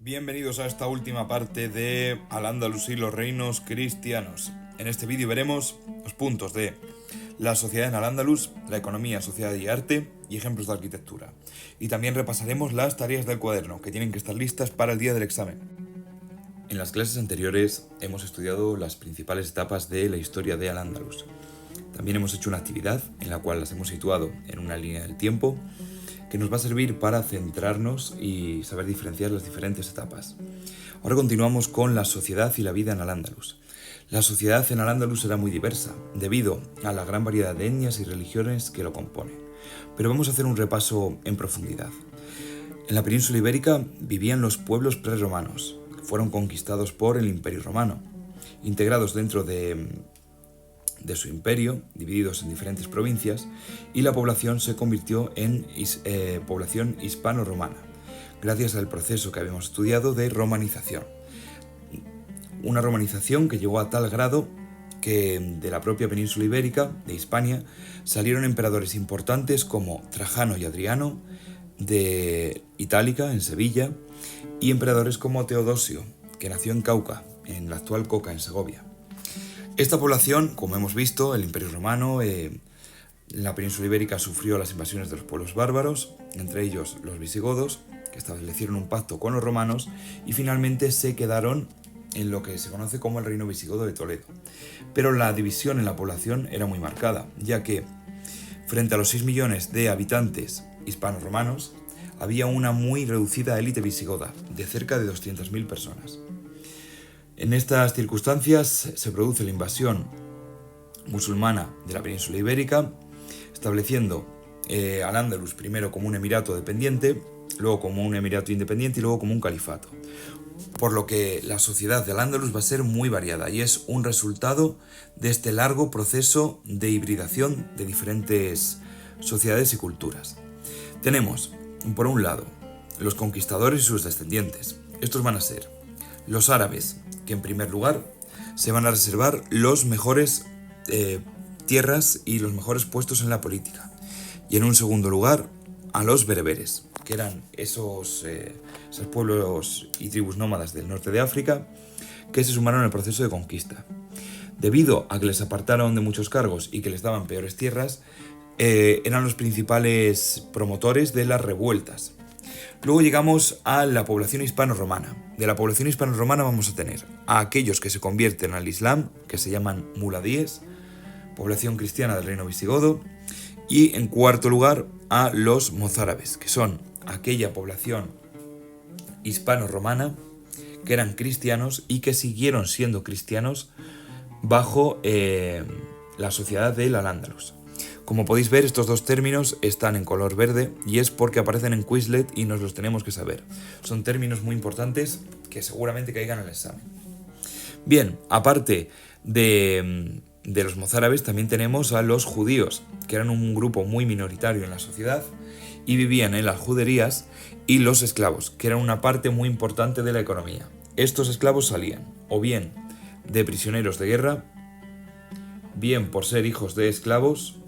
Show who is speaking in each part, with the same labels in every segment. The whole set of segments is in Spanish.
Speaker 1: Bienvenidos a esta última parte de Al-Ándalus y los reinos cristianos. En este vídeo veremos los puntos de la sociedad en Al-Ándalus, la economía, sociedad y arte y ejemplos de arquitectura. Y también repasaremos las tareas del cuaderno, que tienen que estar listas para el día del examen. En las clases anteriores hemos estudiado las principales etapas de la historia de Al-Ándalus. También hemos hecho una actividad en la cual las hemos situado en una línea del tiempo que nos va a servir para centrarnos y saber diferenciar las diferentes etapas. Ahora continuamos con la sociedad y la vida en Al-Ándalus. La sociedad en Al-Ándalus era muy diversa, debido a la gran variedad de etnias y religiones que lo componen. Pero vamos a hacer un repaso en profundidad. En la península ibérica vivían los pueblos prerromanos, que fueron conquistados por el Imperio Romano, integrados dentro de su imperio, divididos en diferentes provincias, y la población se convirtió en población hispano-romana, gracias al proceso que habíamos estudiado de romanización. Una romanización que llegó a tal grado que de la propia península ibérica, de Hispania, salieron emperadores importantes como Trajano y Adriano, de Itálica, en Sevilla, y emperadores como Teodosio, que nació en Cauca, en la actual Coca, en Segovia. Esta población, como hemos visto, el Imperio Romano, la península ibérica sufrió las invasiones de los pueblos bárbaros, entre ellos los visigodos, que establecieron un pacto con los romanos y finalmente se quedaron en lo que se conoce como el reino visigodo de Toledo. Pero la división en la población era muy marcada, ya que frente a los 6 millones de habitantes hispano-romanos, había una muy reducida élite visigoda, de cerca de 200.000 personas. En estas circunstancias se produce la invasión musulmana de la península ibérica, estableciendo Al-Ándalus primero como un emirato dependiente, luego como un emirato independiente y luego como un califato. Por lo que la sociedad de Al-Ándalus va a ser muy variada y es un resultado de este largo proceso de hibridación de diferentes sociedades y culturas. Tenemos, por un lado, los conquistadores y sus descendientes. Estos van a ser los árabes, que en primer lugar se van a reservar los mejores tierras y los mejores puestos en la política. Y en un segundo lugar, a los bereberes, que eran esos pueblos y tribus nómadas del norte de África que se sumaron al proceso de conquista. Debido a que les apartaron de muchos cargos y que les daban peores tierras, eran los principales promotores de las revueltas. Luego llegamos a la población hispano-romana. De la población hispano-romana vamos a tener a aquellos que se convierten al Islam, que se llaman muladíes, población cristiana del reino visigodo, y en cuarto lugar a los mozárabes, que son aquella población hispano-romana que eran cristianos y que siguieron siendo cristianos bajo la sociedad del Al-Ándalus. Como podéis ver, estos dos términos están en color verde y es porque aparecen en Quizlet y nos los tenemos que saber. Son términos muy importantes que seguramente caigan en el examen. Bien, aparte de los mozárabes, también tenemos a los judíos, que eran un grupo muy minoritario en la sociedad y vivían en las juderías, y los esclavos, que eran una parte muy importante de la economía. Estos esclavos salían o bien de prisioneros de guerra, bien por ser hijos de esclavos,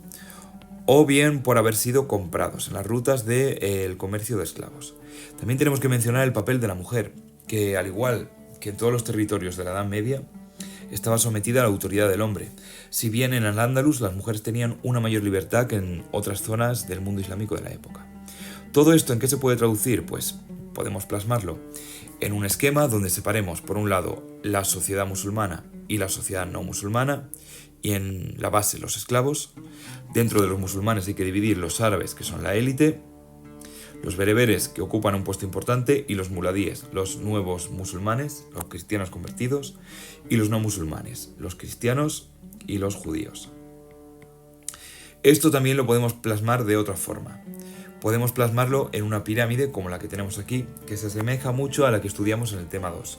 Speaker 1: o bien por haber sido comprados en las rutas del comercio de esclavos. También tenemos que mencionar el papel de la mujer, que al igual que en todos los territorios de la Edad Media, estaba sometida a la autoridad del hombre. Si bien en Al-Ándalus las mujeres tenían una mayor libertad que en otras zonas del mundo islámico de la época. ¿Todo esto en qué se puede traducir? Pues podemos plasmarlo en un esquema donde separemos, por un lado, la sociedad musulmana y la sociedad no musulmana, y en la base los esclavos. Dentro de los musulmanes hay que dividir los árabes, que son la élite, los bereberes, que ocupan un puesto importante, y los muladíes, los nuevos musulmanes, los cristianos convertidos, y los no musulmanes, los cristianos y los judíos. Esto también lo podemos plasmar de otra forma. Podemos plasmarlo en una pirámide como la que tenemos aquí, que se asemeja mucho a la que estudiamos en el tema 2,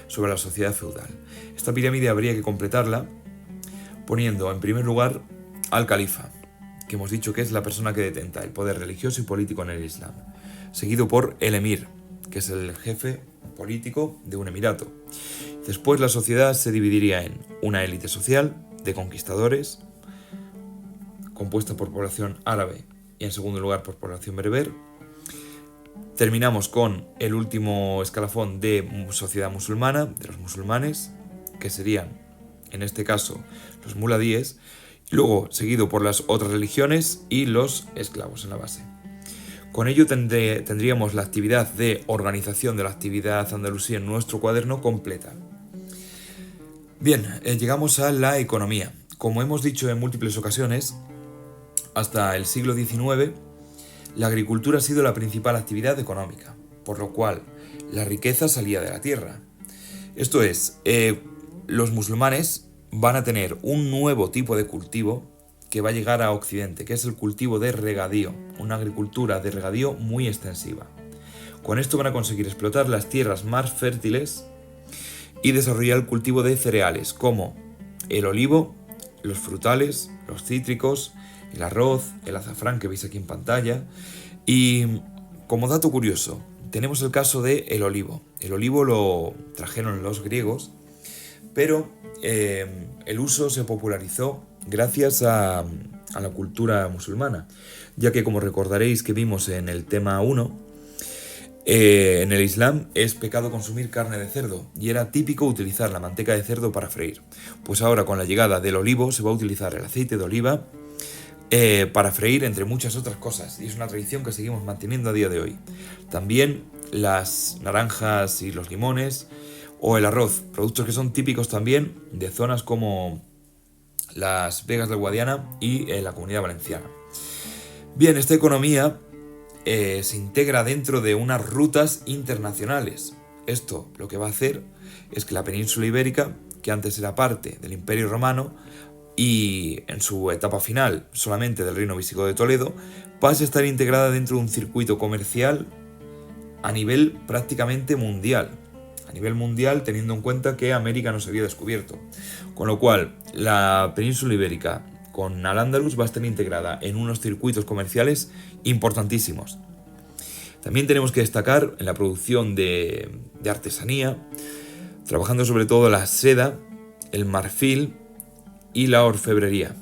Speaker 1: sobre la sociedad feudal. Esta pirámide habría que completarla poniendo en primer lugar al califa, que hemos dicho que es la persona que detenta el poder religioso y político en el Islam, seguido por el emir, que es el jefe político de un emirato. Después la sociedad se dividiría en una élite social de conquistadores, compuesta por población árabe y en segundo lugar por población bereber, Terminamos con el último escalafón de sociedad musulmana, de los musulmanes, que serían, en este caso, los muladíes, luego seguido por las otras religiones y los esclavos en la base. Con ello tendríamos la actividad de organización de la actividad andalusí en nuestro cuaderno completa. Bien, llegamos a la economía. Como hemos dicho en múltiples ocasiones, hasta el siglo XIX, la agricultura ha sido la principal actividad económica, por lo cual la riqueza salía de la tierra. Esto es, los musulmanes van a tener un nuevo tipo de cultivo que va a llegar a Occidente, que es el cultivo de regadío, una agricultura de regadío muy extensiva. Con esto van a conseguir explotar las tierras más fértiles y desarrollar el cultivo de cereales, como el olivo, los frutales, los cítricos, el arroz, el azafrán que veis aquí en pantalla. Y como dato curioso, tenemos el caso del olivo. El olivo lo trajeron los griegos, pero el uso se popularizó gracias a la cultura musulmana, ya que, como recordaréis que vimos en el tema 1, en el Islam es pecado consumir carne de cerdo y era típico utilizar la manteca de cerdo para freír. Pues ahora, con la llegada del olivo, se va a utilizar el aceite de oliva para freír, entre muchas otras cosas, y es una tradición que seguimos manteniendo a día de hoy. También las naranjas y los limones o el arroz, productos que son típicos también de zonas como las Vegas del Guadiana y la Comunidad Valenciana. Bien, esta economía se integra dentro de unas rutas internacionales. Esto lo que va a hacer es que la península ibérica, que antes era parte del Imperio Romano y en su etapa final solamente del Reino Visigodo de Toledo, pase a estar integrada dentro de un circuito comercial a nivel prácticamente mundial. A nivel mundial, teniendo en cuenta que América no se había descubierto. Con lo cual, la península ibérica con Al-Ándalus va a estar integrada en unos circuitos comerciales importantísimos. También tenemos que destacar en la producción de artesanía, trabajando sobre todo la seda, el marfil y la orfebrería.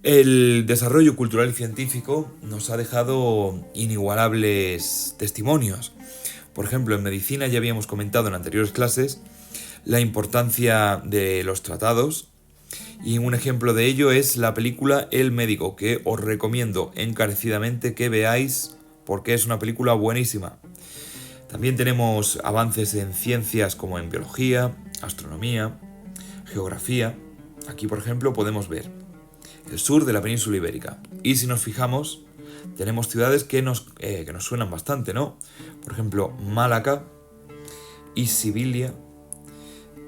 Speaker 1: El desarrollo cultural y científico nos ha dejado inigualables testimonios. Por ejemplo, en medicina ya habíamos comentado en anteriores clases la importancia de los tratados, y un ejemplo de ello es la película El Médico, que os recomiendo encarecidamente que veáis porque es una película buenísima. También tenemos avances en ciencias como en biología, astronomía, geografía. Aquí, por ejemplo, podemos ver el sur de la península ibérica. Y si nos fijamos, tenemos ciudades que nos suenan bastante, ¿no? Por ejemplo, Málaga y Sibilia.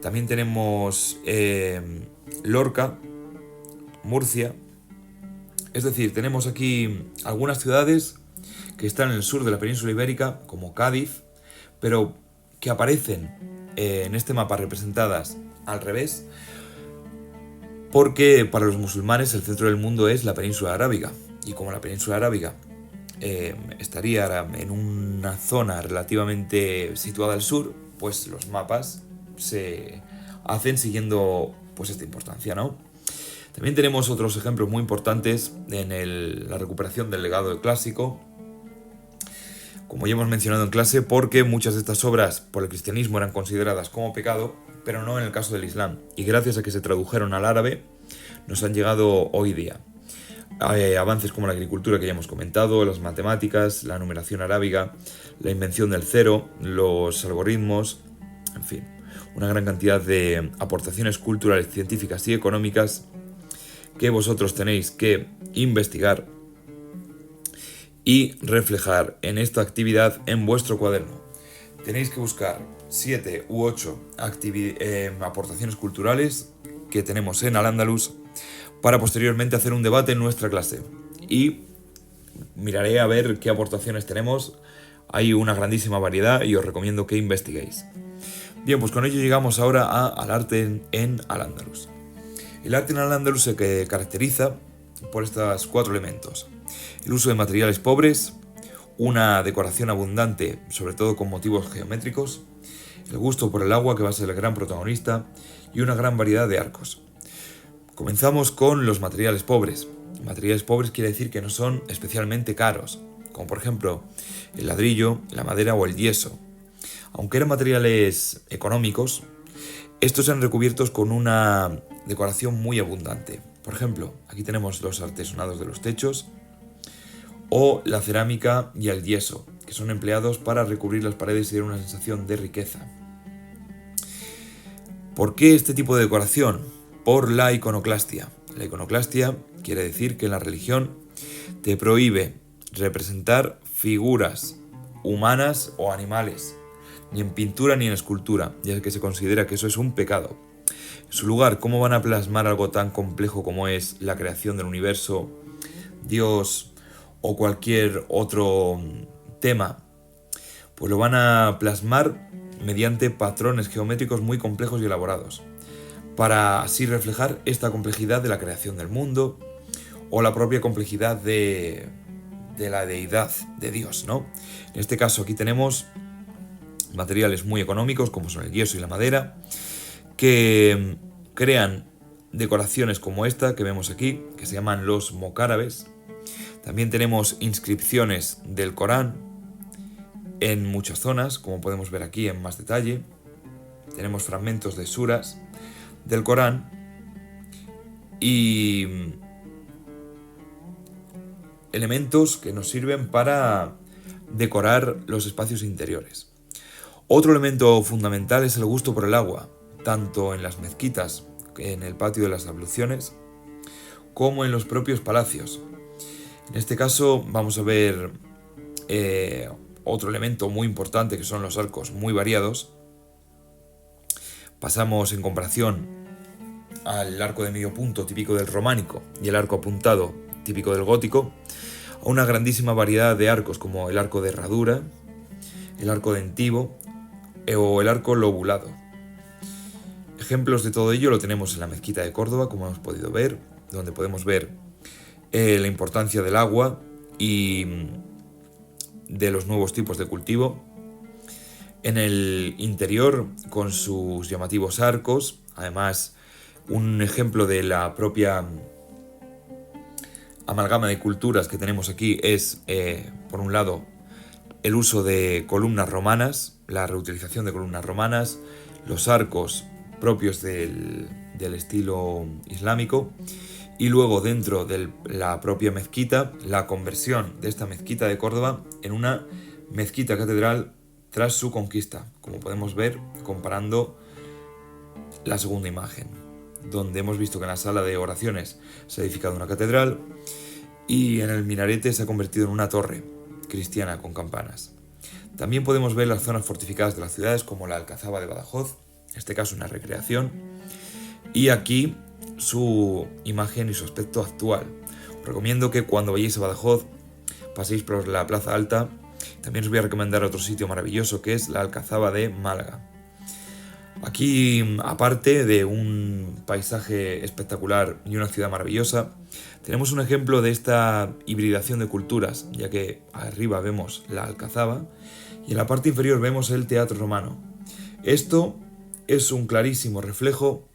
Speaker 1: También tenemos Lorca, Murcia. Es decir, tenemos aquí algunas ciudades que están en el sur de la península ibérica, como Cádiz, pero que aparecen en este mapa representadas al revés, porque para los musulmanes el centro del mundo es la península arábiga, y como la península arábiga estaría en una zona relativamente situada al sur, pues los mapas se hacen siguiendo pues esta importancia, ¿no? También tenemos otros ejemplos muy importantes en la recuperación del legado clásico, como ya hemos mencionado en clase, porque muchas de estas obras por el cristianismo eran consideradas como pecado, pero no en el caso del Islam, y gracias a que se tradujeron al árabe nos han llegado hoy día. Avances como la agricultura que ya hemos comentado, las matemáticas, la numeración arábiga, la invención del cero, los algoritmos, en fin, una gran cantidad de aportaciones culturales, científicas y económicas que vosotros tenéis que investigar y reflejar en esta actividad en vuestro cuaderno. Tenéis que buscar 7 u 8 aportaciones culturales que tenemos en Al-Ándalus para posteriormente hacer un debate en nuestra clase. Y miraré a ver qué aportaciones tenemos. Hay una grandísima variedad y os recomiendo que investiguéis. Bien, pues con ello llegamos ahora al arte en Al-Ándalus. El arte en Al-Ándalus se caracteriza por estos 4 elementos: el uso de materiales pobres, una decoración abundante, sobre todo con motivos geométricos, el gusto por el agua, que va a ser el gran protagonista, y una gran variedad de arcos. Comenzamos con los materiales pobres. Materiales pobres quiere decir que no son especialmente caros. como por ejemplo el ladrillo, la madera o el yeso. Aunque eran materiales económicos, estos eran recubiertos con una decoración muy abundante. Por ejemplo, aquí tenemos los artesonados de los techos o la cerámica y el yeso, que son empleados para recubrir las paredes y dar una sensación de riqueza. ¿Por qué este tipo de decoración? Por la iconoclastia. La iconoclastia quiere decir que la religión te prohíbe representar figuras humanas o animales, ni en pintura ni en escultura, ya que se considera que eso es un pecado. En su lugar, ¿cómo van a plasmar algo tan complejo como es la creación del universo, Dios o cualquier otro tema? Pues lo van a plasmar mediante patrones geométricos muy complejos y elaborados, para así reflejar esta complejidad de la creación del mundo o la propia complejidad de la deidad de Dios, ¿no? En este caso aquí tenemos materiales muy económicos como son el yeso y la madera, que crean decoraciones como esta que vemos aquí, que se llaman los mocárabes. También tenemos inscripciones del Corán en muchas zonas, como podemos ver aquí en más detalle. Tenemos fragmentos de suras del Corán y elementos que nos sirven para decorar los espacios interiores. Otro elemento fundamental es el gusto por el agua, tanto en las mezquitas, en el patio de las abluciones, como en los propios palacios. En este caso vamos a ver otro elemento muy importante, que son los arcos muy variados. Pasamos en comparación al arco de medio punto típico del románico y el arco apuntado típico del gótico, a una grandísima variedad de arcos como el arco de herradura, el arco dentivo o el arco lobulado. Ejemplos de todo ello lo tenemos en la mezquita de Córdoba, como hemos podido ver, donde podemos ver la importancia del agua y de los nuevos tipos de cultivo. En el interior, con sus llamativos arcos, además un ejemplo de la propia amalgama de culturas que tenemos aquí es, por un lado, el uso de columnas romanas, la reutilización de columnas romanas, los arcos propios del estilo islámico, y luego dentro de la propia mezquita, la conversión de esta mezquita de Córdoba en una mezquita catedral tras su conquista, como podemos ver comparando la segunda imagen, donde hemos visto que en la sala de oraciones se ha edificado una catedral y en el minarete se ha convertido en una torre cristiana con campanas. También podemos ver las zonas fortificadas de las ciudades como la Alcazaba de Badajoz, en este caso una recreación, y aquí su imagen y su aspecto actual. Os recomiendo que cuando vayáis a Badajoz paséis por la Plaza Alta. También os voy a recomendar otro sitio maravilloso que es la Alcazaba de Málaga. Aquí, aparte de un paisaje espectacular y una ciudad maravillosa, tenemos un ejemplo de esta hibridación de culturas, ya que arriba vemos la Alcazaba y en la parte inferior vemos el Teatro Romano. Esto es un clarísimo reflejo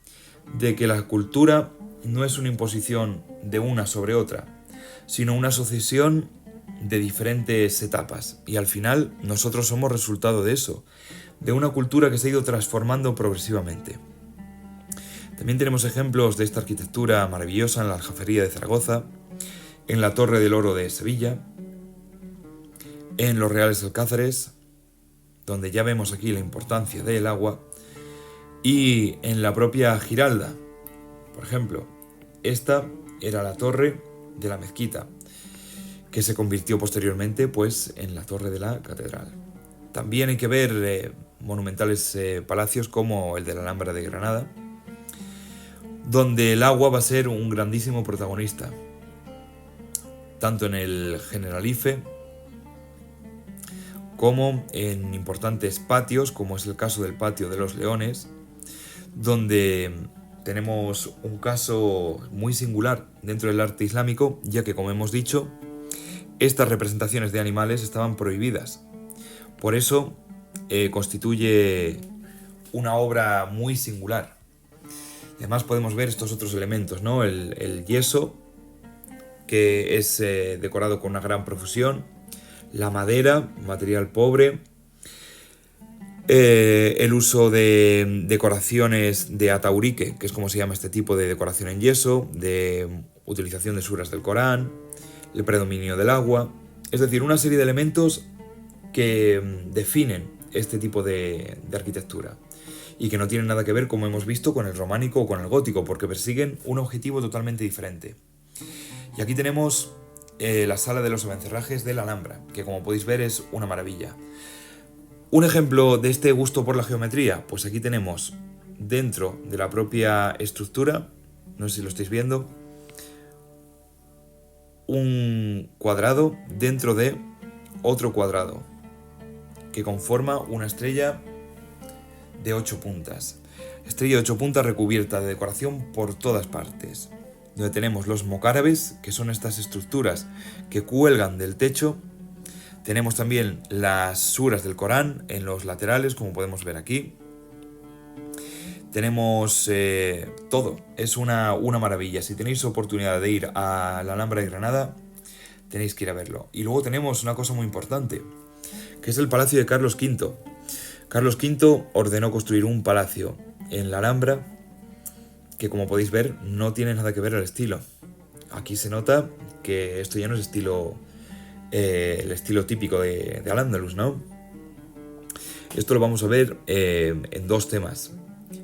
Speaker 1: de que la cultura no es una imposición de una sobre otra, sino una sucesión de diferentes etapas, y al final nosotros somos resultado de eso, de una cultura que se ha ido transformando progresivamente. También tenemos ejemplos de esta arquitectura maravillosa en la Aljafería de Zaragoza, en la Torre del Oro de Sevilla, en los Reales Alcázares, donde ya vemos aquí la importancia del agua, y en la propia Giralda. Por ejemplo, esta era la torre de la mezquita, que se convirtió posteriormente pues en la torre de la catedral. También hay que ver monumentales palacios como el de la Alhambra de Granada, donde el agua va a ser un grandísimo protagonista, tanto en el Generalife como en importantes patios, como es el caso del Patio de los Leones, donde tenemos un caso muy singular dentro del arte islámico, ya que, como hemos dicho, estas representaciones de animales estaban prohibidas. Por eso constituye una obra muy singular. Y además podemos ver estos otros elementos, ¿no? El yeso, que es decorado con una gran profusión, la madera, material pobre, el uso de decoraciones de ataurique, que es como se llama este tipo de decoración en yeso, de utilización de suras del Corán, el predominio del agua, es decir, una serie de elementos que definen este tipo de arquitectura y que no tienen nada que ver, como hemos visto, con el románico o con el gótico, porque persiguen un objetivo totalmente diferente. Y aquí tenemos la sala de los abencerrajes de la Alhambra, que como podéis ver es una maravilla. Un ejemplo de este gusto por la geometría, pues aquí tenemos dentro de la propia estructura, no sé si lo estáis viendo, un cuadrado dentro de otro cuadrado, que conforma una estrella de 8 puntas. Estrella de 8 puntas recubierta de decoración por todas partes, donde tenemos los mocárabes, que son estas estructuras que cuelgan del techo. Tenemos también las suras del Corán en los laterales, como podemos ver aquí. Tenemos todo, es una maravilla. Si tenéis oportunidad de ir a la Alhambra de Granada, tenéis que ir a verlo. Y luego tenemos una cosa muy importante, que es el Palacio de Carlos V. Carlos V ordenó construir un palacio en la Alhambra que, como podéis ver, no tiene nada que ver al estilo. Aquí se nota que esto ya no es el estilo típico de Al-Ándalus, ¿no? Esto lo vamos a ver en dos temas,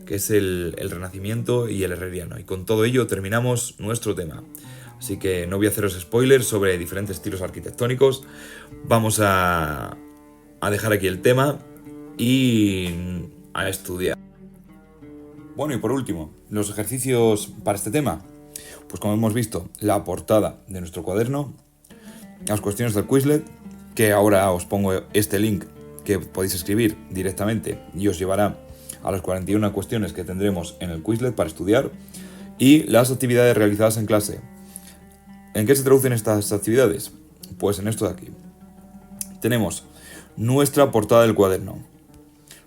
Speaker 1: que es el Renacimiento y el Herreriano. Y con todo ello terminamos nuestro tema. Así que no voy a haceros spoilers sobre diferentes estilos arquitectónicos. Vamos a dejar aquí el tema y a estudiar. Bueno, y por último, los ejercicios para este tema. Pues como hemos visto, la portada de nuestro cuaderno, las cuestiones del Quizlet, que ahora os pongo este link que podéis escribir directamente y os llevará a las 41 cuestiones que tendremos en el Quizlet para estudiar, y las actividades realizadas en clase. ¿En qué se traducen estas actividades? Pues en esto de aquí. Tenemos nuestra portada del cuaderno,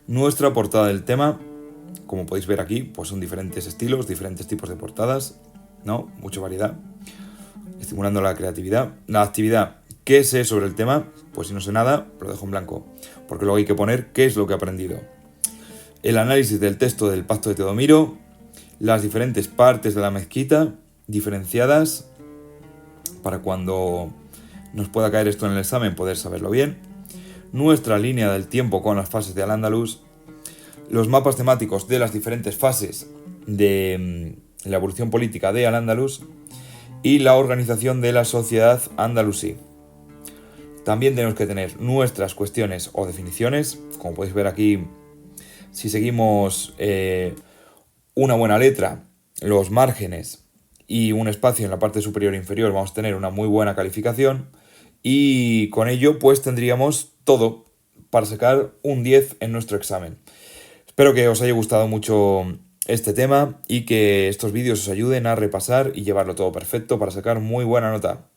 Speaker 1: nuestra portada del tema. Como podéis ver aquí, pues son diferentes estilos, diferentes tipos de portadas, ¿no? Mucha variedad, estimulando la creatividad. La actividad, ¿qué sé sobre el tema? Pues si no sé nada, lo dejo en blanco, porque luego hay que poner qué es lo que he aprendido. El análisis del texto del Pacto de Teodomiro, las diferentes partes de la mezquita, diferenciadas, para cuando nos pueda caer esto en el examen poder saberlo bien. Nuestra línea del tiempo con las fases de Al-Ándalus, los mapas temáticos de las diferentes fases de la evolución política de Al-Ándalus y la organización de la sociedad andalusí. También tenemos que tener nuestras cuestiones o definiciones, como podéis ver aquí, si seguimos una buena letra, los márgenes y un espacio en la parte superior e inferior, vamos a tener una muy buena calificación, y con ello pues tendríamos todo para sacar un 10 en nuestro examen. Espero que os haya gustado mucho este tema y que estos vídeos os ayuden a repasar y llevarlo todo perfecto para sacar muy buena nota.